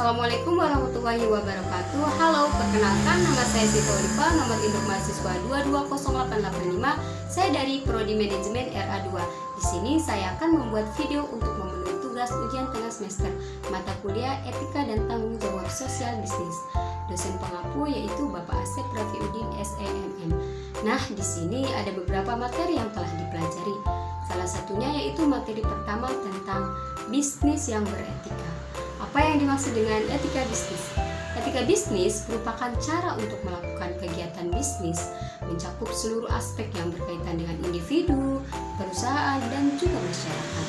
Assalamualaikum warahmatullahi wabarakatuh. Halo, perkenalkan nama saya Siti Oliva, nomor induk mahasiswa 220885. Saya dari Prodi Manajemen RA2. Di sini saya akan membuat video untuk memenuhi tugas ujian tengah semester mata kuliah Etika dan Tanggung Jawab Sosial Bisnis. Dosen pengampu yaitu Bapak Asep Rafiuddin SEMM. Nah, di sini ada beberapa materi yang telah dipelajari. Salah satunya yaitu materi pertama tentang bisnis yang beretika. Apa yang dimaksud dengan etika bisnis? Etika bisnis merupakan cara untuk melakukan kegiatan bisnis mencakup seluruh aspek yang berkaitan dengan individu, perusahaan, dan juga masyarakat.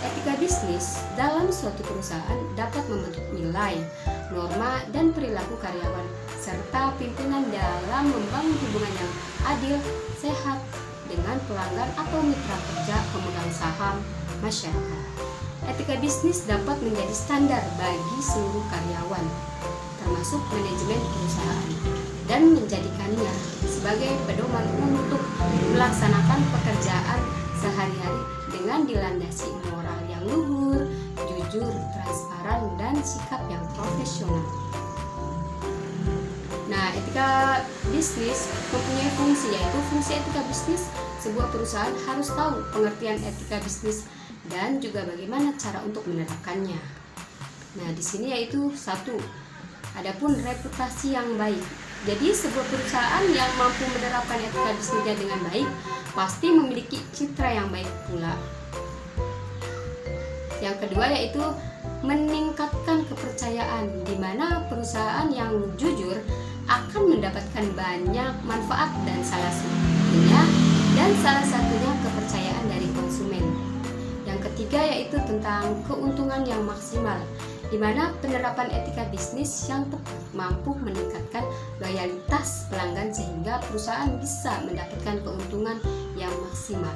Etika bisnis dalam suatu perusahaan dapat membentuk nilai, norma, dan perilaku karyawan, serta pimpinan dalam membangun hubungan yang adil, sehat, dengan pelanggan atau mitra kerja, pemegang saham, masyarakat. Etika bisnis dapat menjadi standar bagi seluruh karyawan, termasuk manajemen perusahaan, dan menjadikannya sebagai pedoman untuk melaksanakan pekerjaan sehari-hari dengan dilandasi moral yang luhur, jujur, transparan, dan sikap yang profesional. Nah, etika bisnis mempunyai fungsi, yaitu fungsi etika bisnis. Sebuah perusahaan harus tahu pengertian etika bisnis dan juga bagaimana cara untuk menerapkannya. Nah, di sini yaitu satu, adapun reputasi yang baik. Jadi sebuah perusahaan yang mampu menerapkan etika bisnisnya dengan baik pasti memiliki citra yang baik pula. Yang kedua yaitu meningkatkan kepercayaan, di mana perusahaan yang jujur akan mendapatkan banyak manfaat dan salah satunya kepercayaan dari konsumen. Yang ketiga yaitu tentang keuntungan yang maksimal, di mana penerapan etika bisnis yang tepat mampu meningkatkan loyalitas pelanggan sehingga perusahaan bisa mendapatkan keuntungan yang maksimal.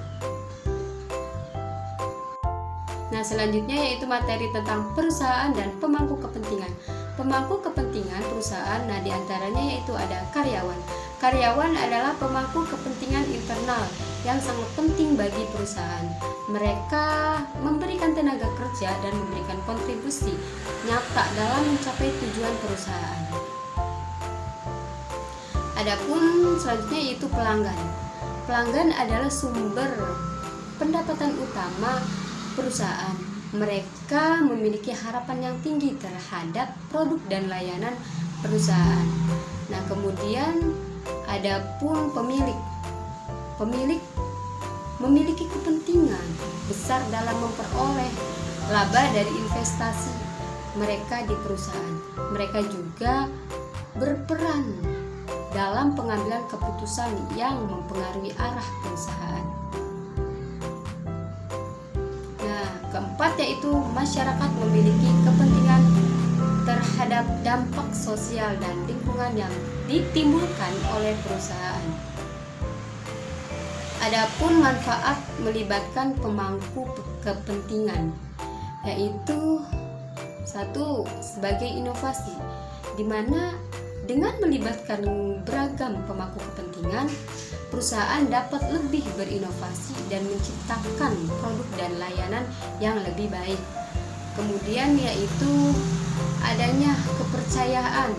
Nah, selanjutnya yaitu materi tentang perusahaan dan pemangku kepentingan. Pemangku kepentingan perusahaan, nah diantaranya yaitu ada karyawan. Karyawan adalah pemangku kepentingan internal yang sangat penting bagi perusahaan. Mereka memberikan tenaga kerja dan memberikan kontribusi nyata dalam mencapai tujuan perusahaan. Adapun selanjutnya yaitu pelanggan. Pelanggan adalah sumber pendapatan utama perusahaan. Mereka memiliki harapan yang tinggi terhadap produk dan layanan perusahaan. Nah, kemudian adapun pemilik memiliki kepentingan besar dalam memperoleh laba dari investasi mereka di perusahaan. Mereka juga berperan dalam pengambilan keputusan yang mempengaruhi arah perusahaan. Keempat yaitu masyarakat memiliki kepentingan terhadap dampak sosial dan lingkungan yang ditimbulkan oleh perusahaan. Adapun manfaat melibatkan pemangku kepentingan, yaitu satu, sebagai inovasi, di mana dengan melibatkan beragam pemangku kepentingan, perusahaan dapat lebih berinovasi dan menciptakan produk dan layanan yang lebih baik. Kemudian yaitu adanya kepercayaan.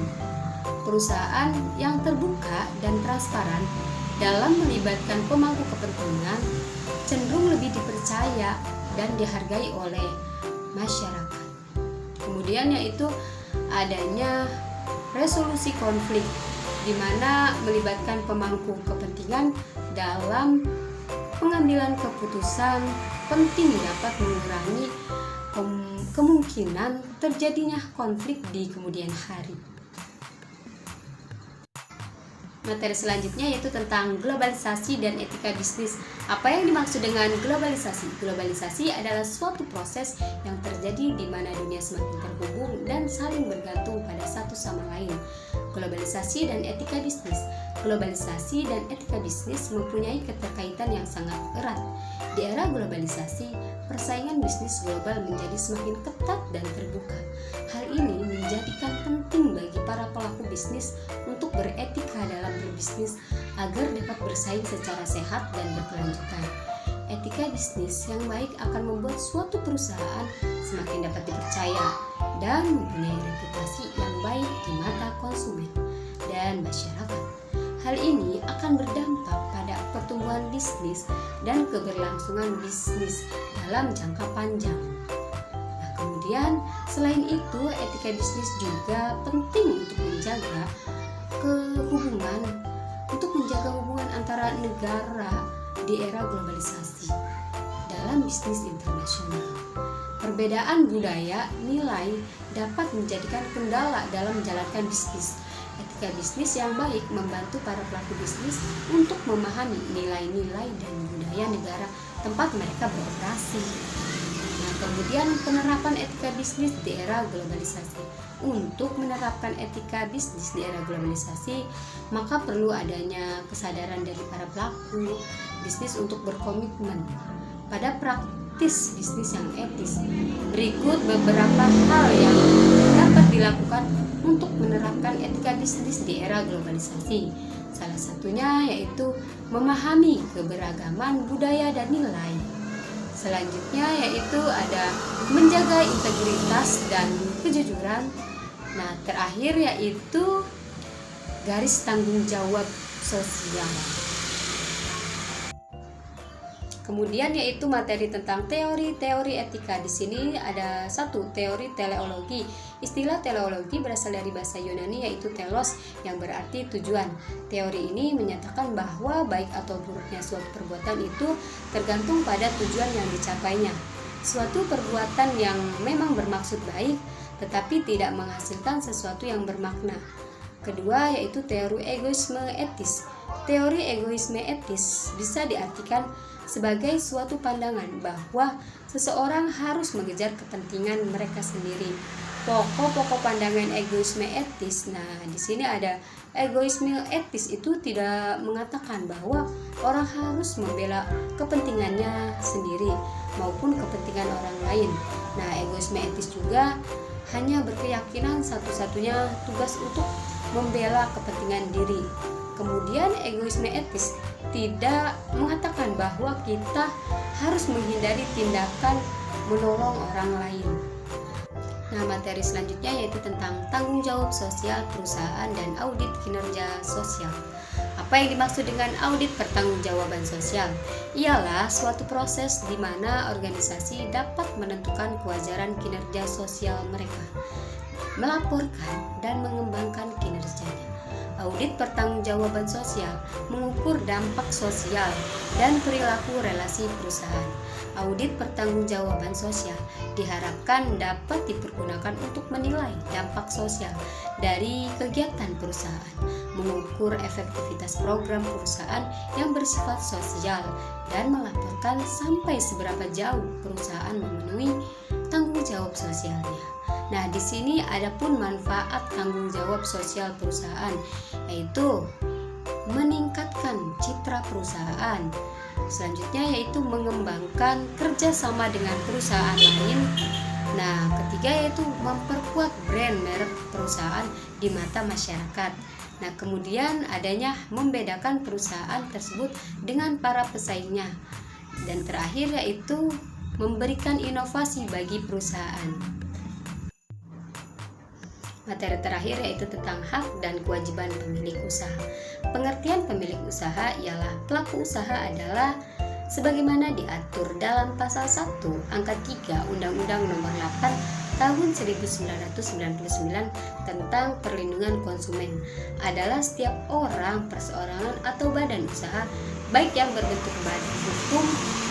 Perusahaan yang terbuka dan transparan dalam melibatkan pemangku kepentingan cenderung lebih dipercaya dan dihargai oleh masyarakat. Kemudian yaitu adanya resolusi konflik, di mana melibatkan pemangku kepentingan dalam pengambilan keputusan penting dapat mengurangi kemungkinan terjadinya konflik di kemudian hari. Materi selanjutnya yaitu tentang globalisasi dan etika bisnis. Apa yang dimaksud dengan globalisasi? Globalisasi adalah suatu proses yang terjadi di mana dunia semakin terhubung dan saling bergantung pada satu sama lain. Globalisasi dan etika bisnis. Globalisasi dan etika bisnis mempunyai keterkaitan yang sangat erat. Di era globalisasi, persaingan bisnis global menjadi semakin ketat dan terbuka. Hal ini menjadikan penting bagi para pelaku bisnis untuk beretika dalam berbisnis agar dapat bersaing secara sehat dan berkelanjutan. Etika bisnis yang baik akan membuat suatu perusahaan semakin dapat dipercaya dan mempunyai reputasi yang baik di mata konsumen dan masyarakat. Hal ini akan berdampak pada pertumbuhan bisnis dan keberlangsungan bisnis dalam jangka panjang. Nah, kemudian selain itu, etika bisnis juga penting untuk menjaga hubungan antara negara di era globalisasi dalam bisnis internasional. Perbedaan budaya, nilai dapat menjadikan kendala dalam menjalankan bisnis. Etika bisnis yang baik membantu para pelaku bisnis untuk memahami nilai-nilai dan budaya negara tempat mereka beroperasi. Nah, kemudian penerapan etika bisnis di era globalisasi. Untuk menerapkan etika bisnis di era globalisasi, maka perlu adanya kesadaran dari para pelaku bisnis untuk berkomitmen pada praktis bisnis yang etis. Berikut beberapa hal yang dapat dilakukan untuk menerapkan etika bisnis di era globalisasi. Salah satunya yaitu memahami keberagaman budaya dan nilai. Selanjutnya yaitu ada menjaga integritas dan kejujuran. Nah, terakhir yaitu garis tanggung jawab sosial. Kemudian yaitu materi tentang teori etika. Di sini ada satu, teori teleologi. Istilah teleologi berasal dari bahasa Yunani yaitu telos yang berarti tujuan. Teori ini menyatakan bahwa baik atau buruknya suatu perbuatan itu tergantung pada tujuan yang dicapainya. Suatu perbuatan yang memang bermaksud baik tetapi tidak menghasilkan sesuatu yang bermakna. Kedua yaitu teori egoisme etis. Teori egoisme etis bisa diartikan sebagai suatu pandangan bahwa seseorang harus mengejar kepentingan mereka sendiri. Pokok-pokok pandangan egoisme etis. Nah, di sini ada egoisme etis itu tidak mengatakan bahwa orang harus membela kepentingannya sendiri maupun kepentingan orang lain. Nah, egoisme etis juga hanya berkeyakinan satu-satunya tugas untuk membela kepentingan diri. Kemudian egoisme etis tidak mengatakan bahwa kita harus menghindari tindakan menolong orang lain. Nah, materi selanjutnya yaitu tentang tanggung jawab sosial perusahaan dan audit kinerja sosial. Apa yang dimaksud dengan audit pertanggungjawaban sosial? Ialah suatu proses di mana organisasi dapat menentukan kewajaran kinerja sosial mereka, melaporkan dan mengembangkan kinerjanya. Audit pertanggungjawaban sosial mengukur dampak sosial dan perilaku relasi perusahaan. Audit pertanggungjawaban sosial diharapkan dapat dipergunakan untuk menilai dampak sosial dari kegiatan perusahaan, mengukur efektivitas program perusahaan yang bersifat sosial, dan melaporkan sampai seberapa jauh perusahaan memenuhi tanggung jawab sosialnya. Nah, di sini ada pun manfaat tanggung jawab sosial perusahaan, yaitu meningkatkan citra perusahaan. Selanjutnya yaitu mengembangkan kerjasama dengan perusahaan lain. Nah, ketiga yaitu memperkuat brand merek perusahaan di mata masyarakat. Nah, kemudian adanya membedakan perusahaan tersebut dengan para pesaingnya. Dan terakhir yaitu memberikan inovasi bagi perusahaan. Materi terakhir yaitu tentang hak dan kewajiban pemilik usaha. Pengertian pemilik usaha ialah pelaku usaha adalah sebagaimana diatur dalam pasal 1 angka 3 Undang-Undang Nomor 8 Tahun 1999 tentang perlindungan konsumen, adalah setiap orang, perseorangan atau badan usaha baik yang berbentuk badan hukum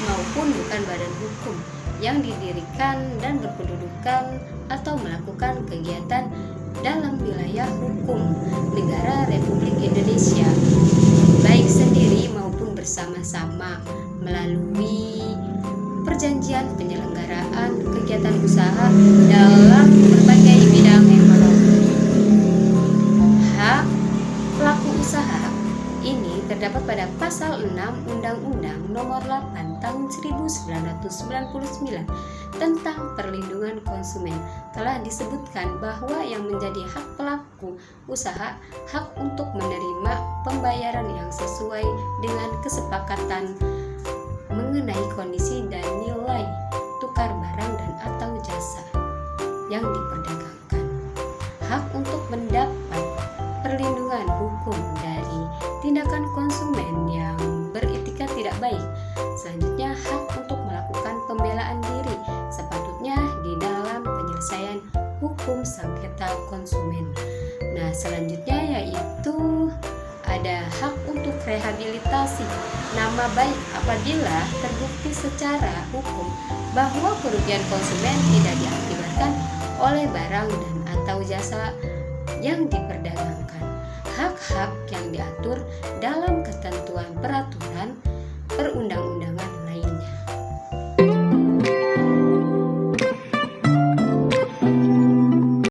maupun bukan badan hukum yang didirikan dan berkedudukan atau melakukan kegiatan dalam wilayah hukum negara Republik Indonesia, baik sendiri maupun bersama-sama melalui perjanjian penyelenggaraan kegiatan usaha dalam berbagai bidang ekonomi. Hak pelaku usaha ini terdapat pada pasal 6 Undang-Undang Nomor 8 Tahun 1999 tentang perlindungan konsumen. Telah disebutkan bahwa yang menjadi hak pelaku usaha hak untuk menerima pembayaran yang sesuai dengan kesepakatan mengenai kondisi dan nilai tukar barang dan atau jasa yang diperdagangkan. hak untuk mendapat perlindungan hukum dari tindakan konsumen yang beretika tidak baik. Selanjutnya, hak untuk melakukan pembelaan diri sepatutnya di dalam penyelesaian hukum sengketa konsumen. Nah, selanjutnya yaitu ada hak untuk rehabilitasi nama baik apabila terbukti secara hukum bahwa kerugian konsumen tidak diakibatkan oleh barang dan atau jasa yang diperdagangkan. Hak-hak yang diatur dalam ketentuan peraturan perundang-undangan